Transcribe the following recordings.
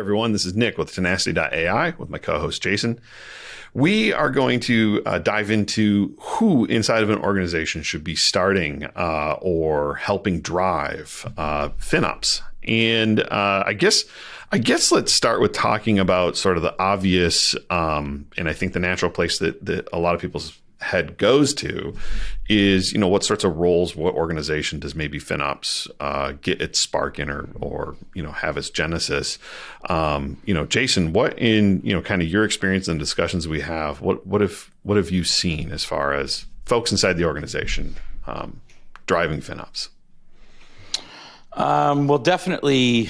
everyone. This is Nick with Tenacity.ai with my co-host Jason. We are going to dive into who inside of an organization should be starting or helping drive FinOps. And I guess let's start with talking about sort of the obvious, and I think the natural place that a lot of people's head goes to is, what sorts of roles, what organization does maybe FinOps get its spark in or have its genesis? Jason, what in, kind of your experience and discussions we have, what have you seen as far as folks inside the organization driving FinOps? Well, definitely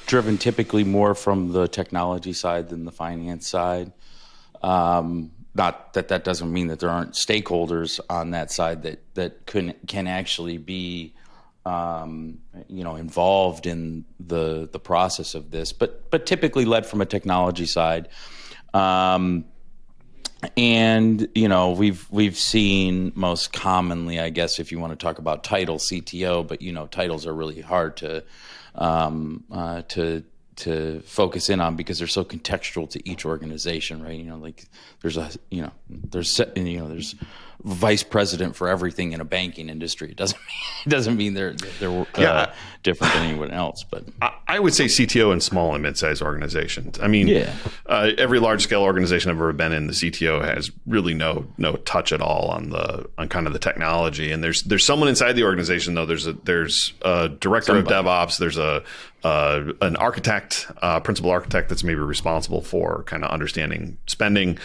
driven typically more from the technology side than the finance side. Not that doesn't mean that there aren't stakeholders on that side that can actually be, involved in the process of this, but typically led from a technology side. And we've seen most commonly, I guess, if you want to talk about title, CTO, but titles are really hard to focus in on because they're so contextual to each organization, right? There's vice president for everything in a banking industry. It doesn't mean they're different than anyone else. But I would say CTO in small and mid-sized organizations. I mean, every large-scale organization I've ever been in, the CTO has really no touch at all on kind of the technology. And there's someone inside the organization though. There's a director of DevOps. There's an architect, principal architect that's maybe responsible for kind of understanding spending.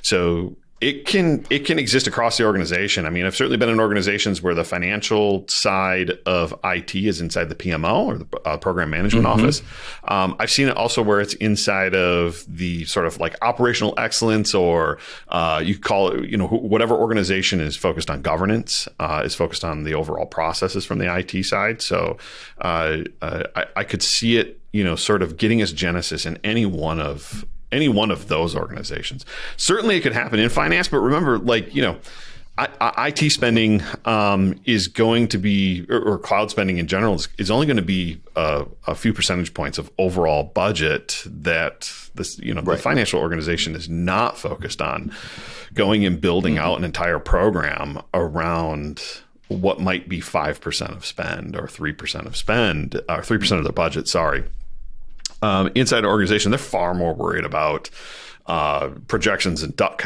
So it can exist across the organization. I mean, I've certainly been in organizations where the financial side of IT is inside the PMO or the program management office. I've seen it also where it's inside of the sort of like operational excellence, or you call it, whatever organization is focused on governance, is focused on the overall processes from the IT side. So I could see it, sort of getting its genesis in any one of those organizations. Certainly it could happen in finance, but remember, IT spending is going to be, or cloud spending in general is only going to be a few percentage points of overall budget that the financial organization is not focused on going and building out an entire program around what might be 5% of spend or 3% of spend, or 3% of the budget, sorry. Inside an organization, they're far more worried about projections and debt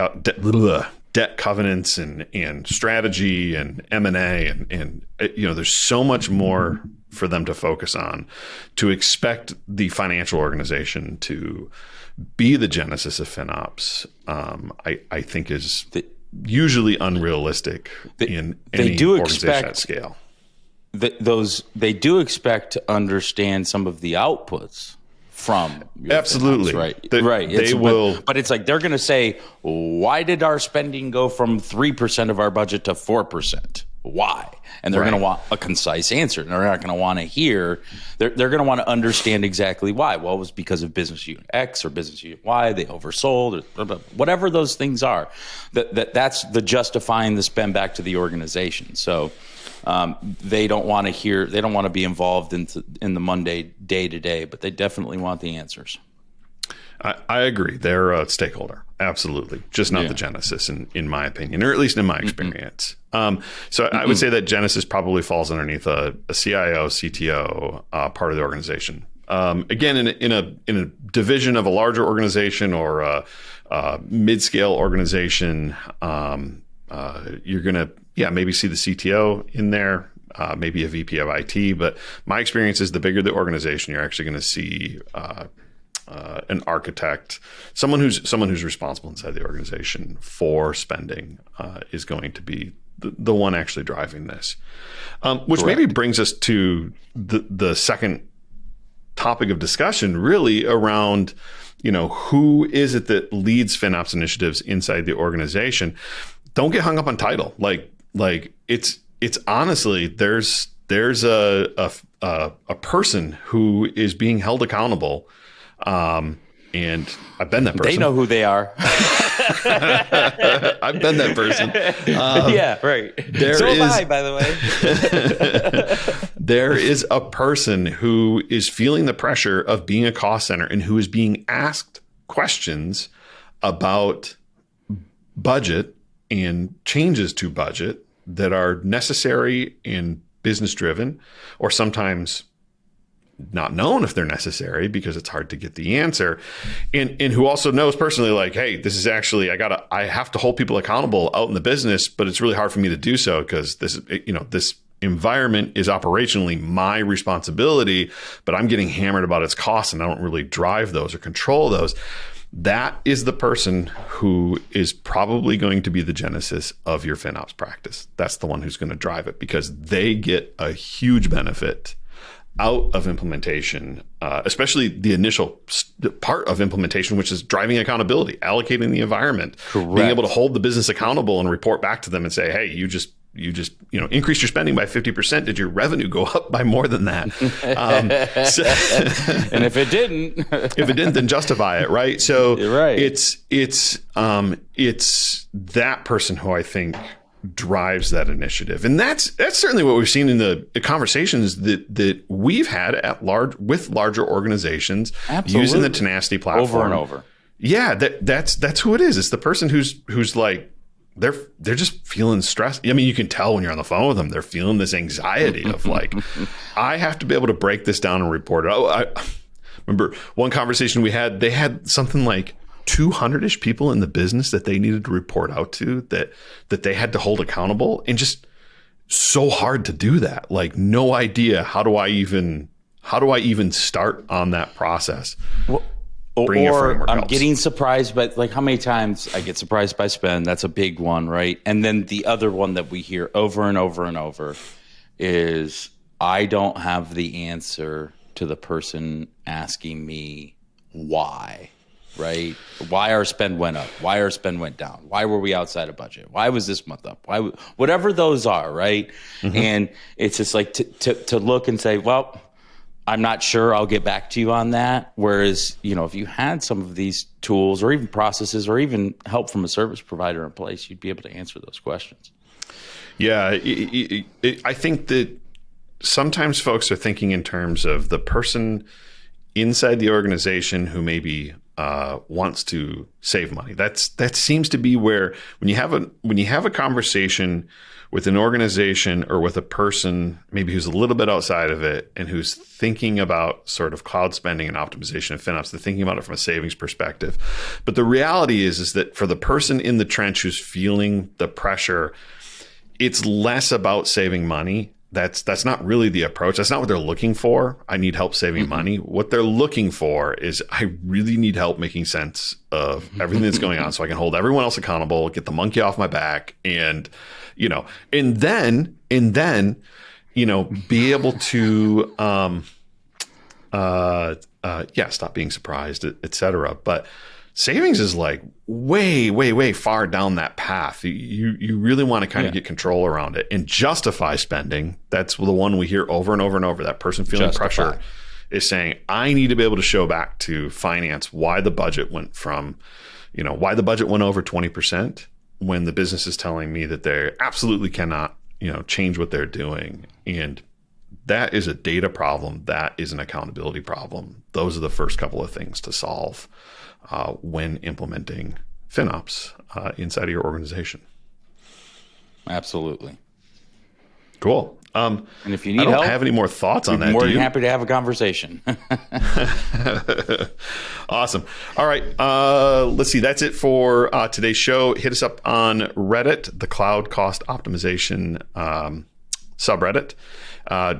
covenants and strategy and M&A and there's so much more for them to focus on. To expect the financial organization to be the genesis of FinOps, I think is usually unrealistic in any organization at scale. They do expect to understand some of the outputs from absolutely FinOps, right. They will, but it's like they're going to say, why did our spending go from 3% of our budget to 4%? Why? And they're going to want a concise answer. They're not going to want to hear. They're going to want to understand exactly why. Well, it was because of business unit X or business unit Y. They oversold, or whatever those things are. That's the justifying the spend back to the organization. So. They don't want to hear. They don't want to be involved in the Monday day to day, but they definitely want the answers. I agree. They're a stakeholder, absolutely, just not the genesis, in my opinion, or at least in my experience. So I would say that genesis probably falls underneath a CIO, CTO part of the organization. Again, in a division of a larger organization or a mid-scale organization, you're gonna maybe see the CTO in there, maybe a VP of IT. But my experience is the bigger the organization, you're actually going to see an architect, someone who's responsible inside the organization for spending, is going to be the one actually driving this. Which maybe brings us to the second topic of discussion, really around, who is it that leads FinOps initiatives inside the organization? Don't get hung up on title. Like it's honestly, there's a person who is being held accountable. And I've been that person. They know who they are. I've been that person. Yeah, right. So am I, by the way. there is a person who is feeling the pressure of being a cost center and who is being asked questions about budget and changes to budget that are necessary and business driven, or sometimes not known if they're necessary because it's hard to get the answer, and who also knows personally, like, hey, this is actually, I have to hold people accountable out in the business, but it's really hard for me to do so because this environment is operationally my responsibility, but I'm getting hammered about its costs and I don't really drive those or control those. That is the person who is probably going to be the genesis of your FinOps practice. That's the one who's going to drive it because they get a huge benefit out of implementation, especially the initial part of implementation, which is driving accountability, allocating the environment, being able to hold the business accountable and report back to them and say, hey, you just increased your spending by 50%. Did your revenue go up by more than that? And if it didn't, then justify it, right? So right. It's that person who I think drives that initiative, and that's certainly what we've seen in the conversations that we've had with larger organizations. Absolutely. Using the Tenacity platform over and over. Yeah, that's who it is. It's the person who's like, they're just feeling stressed. I mean, you can tell when you're on the phone with them, they're feeling this anxiety of like, I have to be able to break this down and report it. I remember one conversation we had, they had something like 200-ish people in the business that they needed to report out to, that they had to hold accountable, and just so hard to do that. Like, no idea, how do I even start on that process? Well, or I'm getting surprised, but like, how many times I get surprised by spend? That's a big one, right? And then the other one that we hear over and over and over is, I don't have the answer to the person asking me why, right? Why our spend went up, why our spend went down, why were we outside of budget, why was this month up, why, whatever those are, right? Mm-hmm. And it's just like to look and say, well, I'm not sure, I'll get back to you on that. Whereas, if you had some of these tools or even processes or even help from a service provider in place, you'd be able to answer those questions. Yeah, I think that sometimes folks are thinking in terms of the person inside the organization who maybe wants to save money. That seems to be where, when you have a conversation with an organization or with a person maybe who's a little bit outside of it and who's thinking about sort of cloud spending and optimization of FinOps, they're thinking about it from a savings perspective. But the reality is that for the person in the trench who's feeling the pressure, it's less about saving money. That's not really the approach. That's not what they're looking for. I need help saving money. What they're looking for is, I really need help making sense of everything that's going on so I can hold everyone else accountable, get the monkey off my back, and then be able to stop being surprised, et cetera. But savings is like way far down that path. You really want to kind of get control around it and justify spending. That's the one we hear over and over and over. That person feeling pressure is saying, I need to be able to show back to finance why the budget went over 20% when the business is telling me that they absolutely cannot, change what they're doing. And that is a data problem. That is an accountability problem. Those are the first couple of things to solve when implementing FinOps inside of your organization. Absolutely. Cool. And if you need help, I don't help, have any more thoughts on that. More than happy to have a conversation. Awesome. All right. Let's see. That's it for today's show. Hit us up on Reddit, the Cloud Cost Optimization subreddit.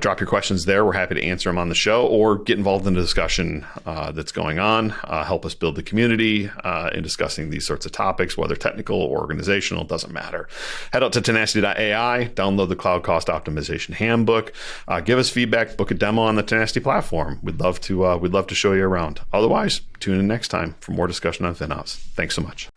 Drop your questions there. We're happy to answer them on the show, or get involved in the discussion that's going on. Help us build the community in discussing these sorts of topics, whether technical or organizational, doesn't matter. Head out to tenacity.ai, download the Cloud Cost Optimization Handbook, give us feedback, book a demo on the Tenacity platform. We'd love to show you around. Otherwise, tune in next time for more discussion on FinOps. Thanks so much.